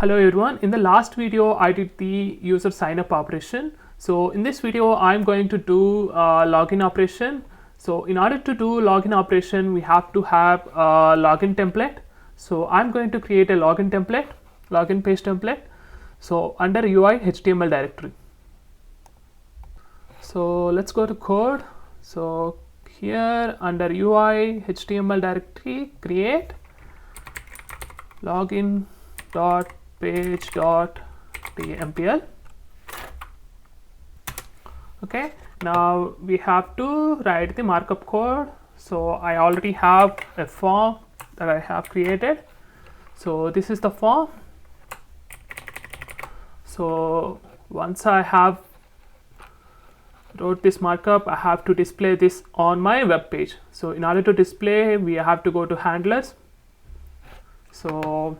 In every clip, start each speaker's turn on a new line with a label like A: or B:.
A: Hello everyone, in the last video I did the user sign up operation. So in this video I'm going to do login operation. So in order to do login operation we have to have a login template. So I'm going to create a login template, login page template. So under UI HTML directory. So let's go to code. So here under UI HTML directory create login dot page dot tmpl. Okay, now we have to write the markup code. So I already have a form that I have created. So this is the form. So once I have wrote this markup, I have to display this on my web page. So in order to display, we have to go to handlers. So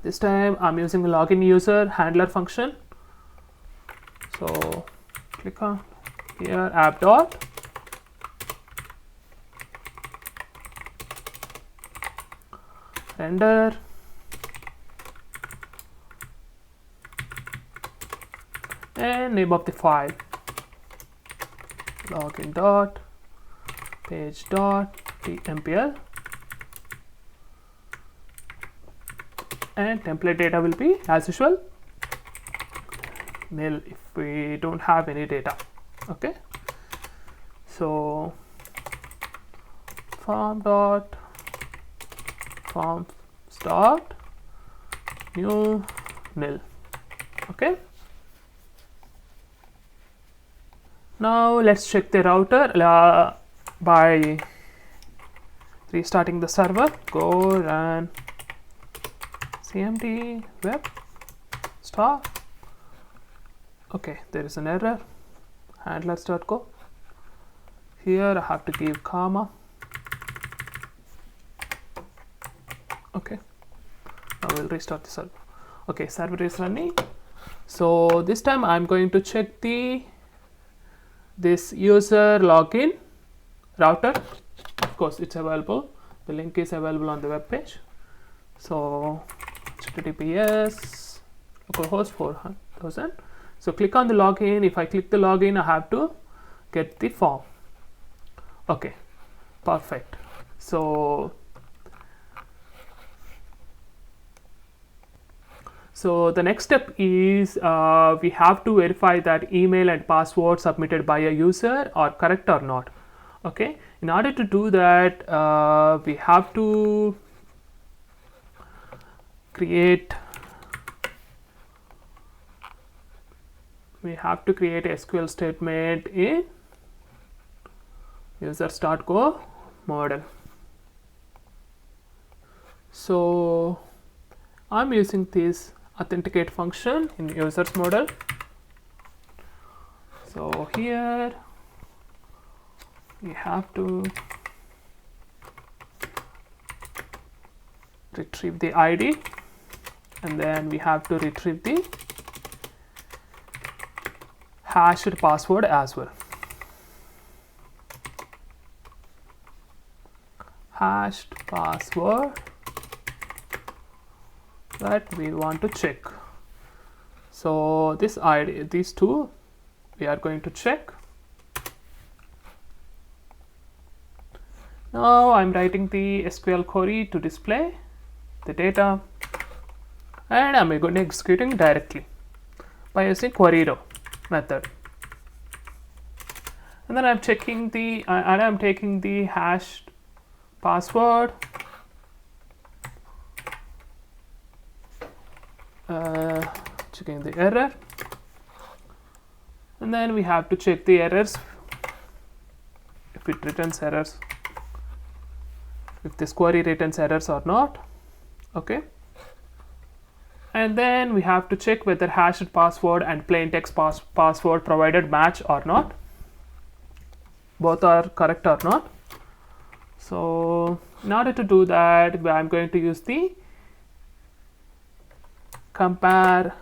A: this time I'm using the login user handler function. So click on here app dot render and name of the file login dot page dot tmpl. And template data will be as usual nil if we don't have any data. Okay, so forms dot new nil. Okay, now let's check the router by restarting the server. Go run cmd web start. Okay, there is an error. Handlers.go. Here I have to give comma. Okay, now we'll restart the server. Okay, server is running. So this time I'm going to check this user login router. Of course it's available, the link is available on the web page. So https localhost 4000. So click on the login. If I click the login, I have to get the form. Okay, perfect. So the next step is we have to verify that email and password submitted by a user are correct or not. Okay, in order to do that, we have to create a SQL statement in users.go model. So I'm using this authenticate function in users model. So here we have to retrieve the ID and then we have to retrieve the hashed password as well. Hashed password that we want to check. So this ID, these two we are going to check. Now I'm writing the SQL query to display the data and I'm going to executing directly by using query row method. And then I'm checking the and I'm taking the hashed password, checking the error, and then we have to check the errors if it returns errors, if this query returns errors or not. Okay, and then we have to check whether hashed password and plain text password provided match or not, both are correct or not. So in order to do that, I'm going to use the compare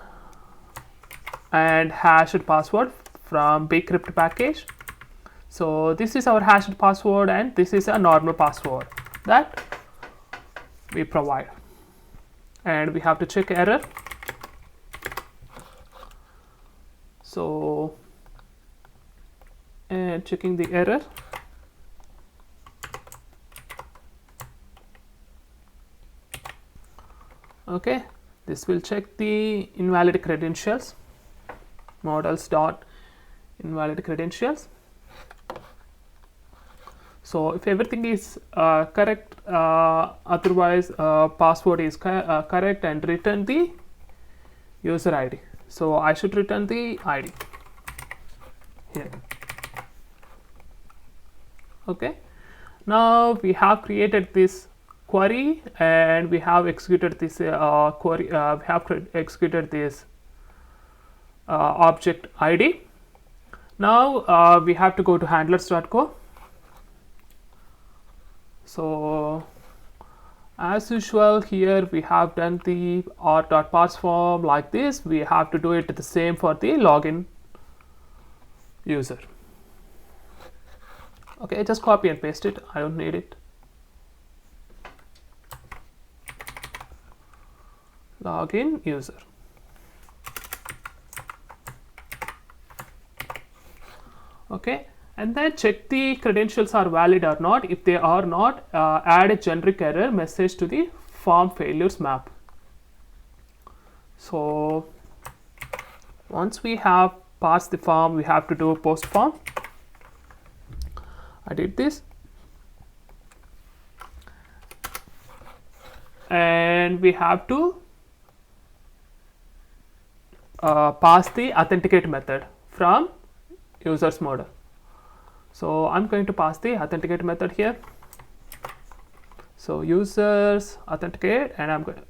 A: and hashed password from bcrypt package. So this is our hashed password and this is a normal password that we provide. and we have to check error. So, and checking the error. Okay, this will check the invalid credentials, models dot invalid credentials. So if everything is correct, otherwise password is correct, and return the user ID. So I should return the ID here. Okay, now we have created this query and we have executed this query. We have executed this object ID. Now we have to go to handlers.co. So as usual, here we have done the r.parseForm like this. We have to do it the same for the login user. Okay, just copy and paste it. I don't need it. Login user. Okay, and then check the credentials are valid or not. If they are not, add a generic error message to the form failures map. So once we have passed the form, we have to do a post form. I did this, and we have to pass the authenticate method from users model. So I'm going to pass the authenticate method here. So users authenticate, and I'm going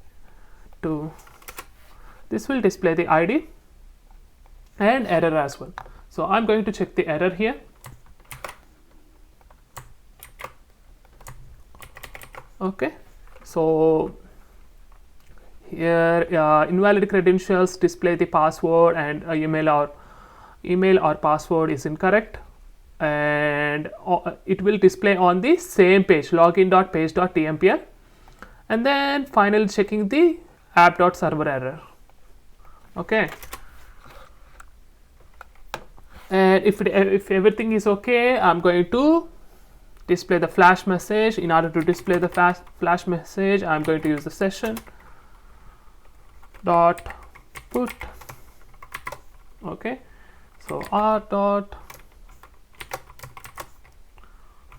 A: to, this will display the ID and error as well. So I'm going to check the error here. Okay, so here invalid credentials display the password, and email or password is incorrect, and it will display on the same page, login.page.tmpl, and then finally checking the app.server error. Okay, and if everything is okay, I'm going to display the flash message. In order to display the flash message, I'm going to use the session dot put. Okay, so r dot,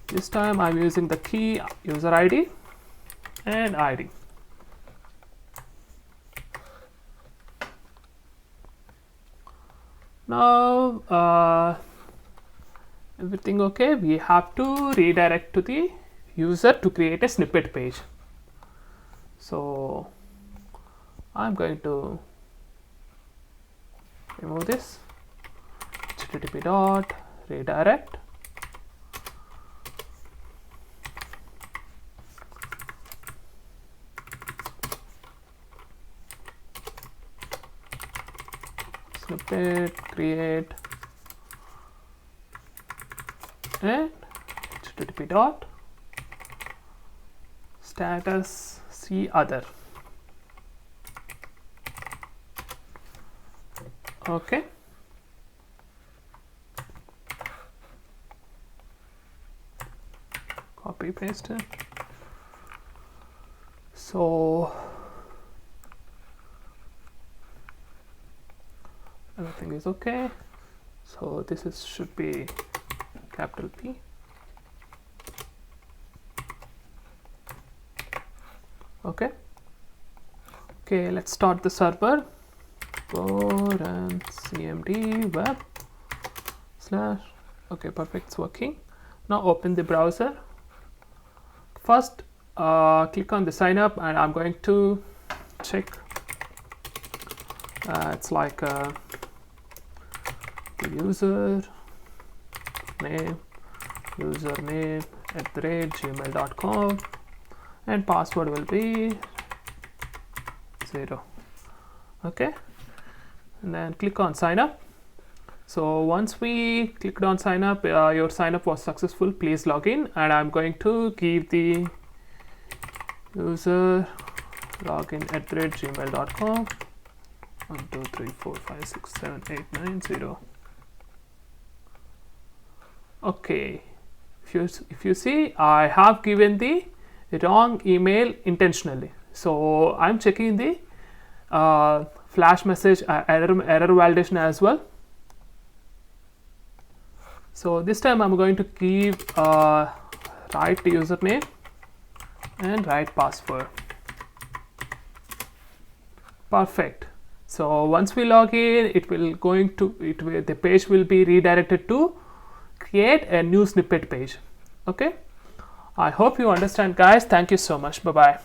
A: this time I'm using the key user ID and ID. Now everything okay. We have to redirect to the user to create a snippet page. So I'm going to remove this, http dot redirect. Snippet create, and http dot status see other. Okay, copy paste it. So everything is okay. So this is should be capital P. Okay, let's start the server. Go run cmd web slash. Okay, perfect, it's working. Now open the browser. First click on the sign up, and I'm going to check, it's like the user name, username @gmail.com, and password will be 0. Okay, and then click on sign up. So once we clicked on sign up, your sign up was successful, please log in. And I'm going to give the user login@gmail.com. 1 2 3 4 5 6 7 8 9 0. Okay, if you see, I have given the wrong email intentionally, so I'm checking the flash message error validation as well. So this time I'm going to give right username and right password. Perfect. So once we log in, the page will be redirected to create a new snippet page. Okay, I hope you understand, guys. Thank you so much. Bye bye.